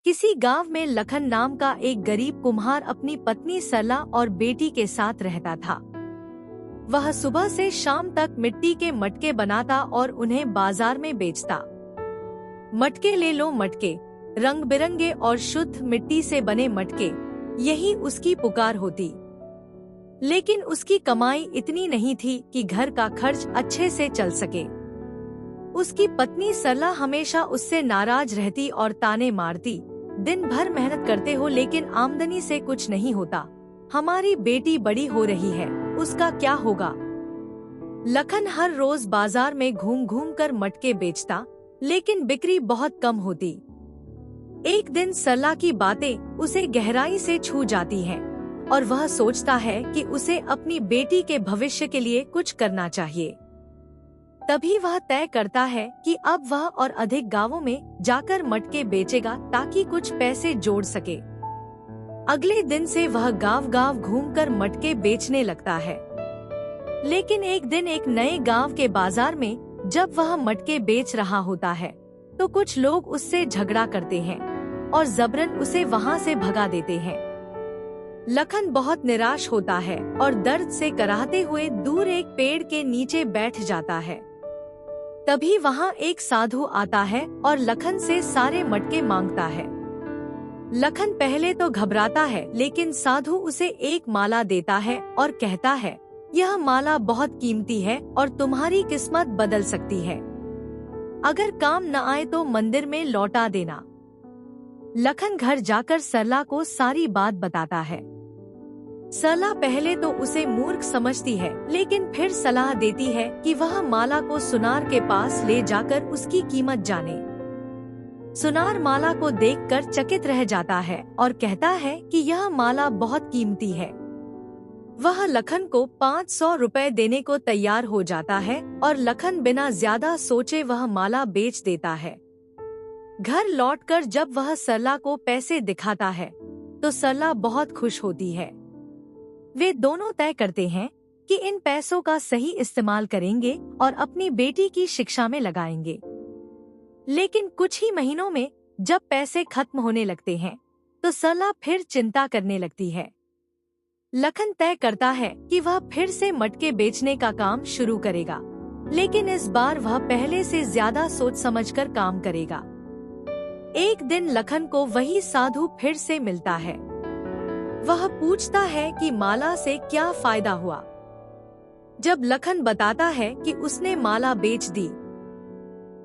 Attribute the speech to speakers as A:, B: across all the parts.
A: किसी गांव में लखन नाम का एक गरीब कुम्हार अपनी पत्नी सरला और बेटी के साथ रहता था। वह सुबह से शाम तक मिट्टी के मटके बनाता और उन्हें बाजार में बेचता। मटके ले लो मटके, रंग बिरंगे और शुद्ध मिट्टी से बने मटके, यही उसकी पुकार होती। लेकिन उसकी कमाई इतनी नहीं थी कि घर का खर्च अच्छे से चल सके। उसकी पत्नी सरला हमेशा उससे नाराज रहती और ताने मारती, दिन भर मेहनत करते हो लेकिन आमदनी से कुछ नहीं होता। हमारी बेटी बड़ी हो रही है, उसका क्या होगा। लखन हर रोज बाजार में घूम घूम कर मटके बेचता, लेकिन बिक्री बहुत कम होती। एक दिन सरला की बातें उसे गहराई से छू जाती हैं और वह सोचता है कि उसे अपनी बेटी के भविष्य के लिए कुछ करना चाहिए। तभी वह तय करता है कि अब वह और अधिक गांवों में जाकर मटके बेचेगा ताकि कुछ पैसे जोड़ सके। अगले दिन से वह गांव-गांव घूमकर मटके बेचने लगता है। लेकिन एक दिन एक नए गांव के बाजार में जब वह मटके बेच रहा होता है तो कुछ लोग उससे झगड़ा करते हैं और जबरन उसे वहां से भगा देते हैं। लखन बहुत निराश होता है और दर्द से कराहते हुए दूर एक पेड़ के नीचे बैठ जाता है। तभी वहां एक साधु आता है और लखन से सारे मटके मांगता है। लखन पहले तो घबराता है, लेकिन साधु उसे एक माला देता है और कहता है, यह माला बहुत कीमती है और तुम्हारी किस्मत बदल सकती है। अगर काम न आए तो मंदिर में लौटा देना। लखन घर जाकर सरला को सारी बात बताता है। सरला पहले तो उसे मूर्ख समझती है, लेकिन फिर सलाह देती है कि वह माला को सुनार के पास ले जाकर उसकी कीमत जाने। सुनार माला को देखकर चकित रह जाता है और कहता है कि यह माला बहुत कीमती है। वह लखन को 500 रुपए देने को तैयार हो जाता है और लखन बिना ज्यादा सोचे वह माला बेच देता है। घर लौटकर जब वह सरला को पैसे दिखाता है तो सरला बहुत खुश होती है। वे दोनों तय करते हैं कि इन पैसों का सही इस्तेमाल करेंगे और अपनी बेटी की शिक्षा में लगाएंगे। लेकिन कुछ ही महीनों में जब पैसे खत्म होने लगते हैं तो सरला फिर चिंता करने लगती है। लखन तय करता है कि वह फिर से मटके बेचने का काम शुरू करेगा, लेकिन इस बार वह पहले से ज्यादा सोच समझकर काम करेगा। एक दिन लखन को वही साधु फिर से मिलता है। वह पूछता है कि माला से क्या फायदा हुआ। जब लखन बताता है कि उसने माला बेच दी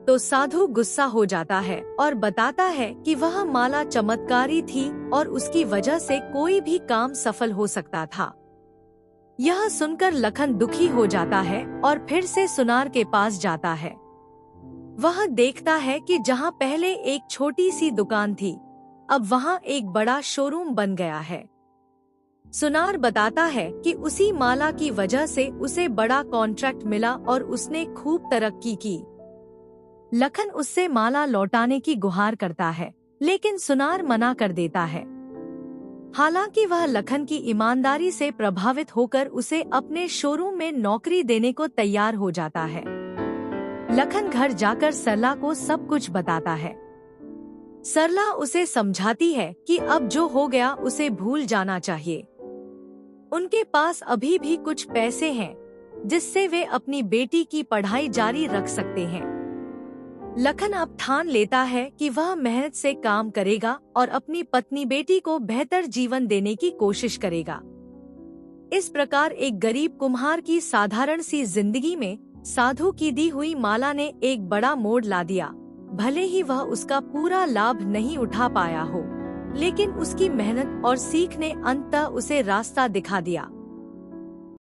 A: तो साधु गुस्सा हो जाता है और बताता है कि वह माला चमत्कारी थी और उसकी वजह से कोई भी काम सफल हो सकता था। यह सुनकर लखन दुखी हो जाता है और फिर से सुनार के पास जाता है। वह देखता है कि जहां पहले एक छोटी सी दुकान थी, अब वहां एक बड़ा शोरूम बन गया है। सुनार बताता है कि उसी माला की वजह से उसे बड़ा कॉन्ट्रैक्ट मिला और उसने खूब तरक्की की। लखन उससे माला लौटाने की गुहार करता है, लेकिन सुनार मना कर देता है। हालांकि वह लखन की ईमानदारी से प्रभावित होकर उसे अपने शोरूम में नौकरी देने को तैयार हो जाता है। लखन घर जाकर सरला को सब कुछ बताता है। सरला उसे समझाती है कि अब जो हो गया उसे भूल जाना चाहिए। उनके पास अभी भी कुछ पैसे हैं जिससे वे अपनी बेटी की पढ़ाई जारी रख सकते हैं। लखन अब ठान लेता है कि वह मेहनत से काम करेगा और अपनी पत्नी बेटी को बेहतर जीवन देने की कोशिश करेगा। इस प्रकार एक गरीब कुम्हार की साधारण सी जिंदगी में साधु की दी हुई माला ने एक बड़ा मोड़ ला दिया। भले ही वह उसका पूरा लाभ नहीं उठा पाया हो, लेकिन उसकी मेहनत और सीख ने अंततः उसे रास्ता दिखा दिया।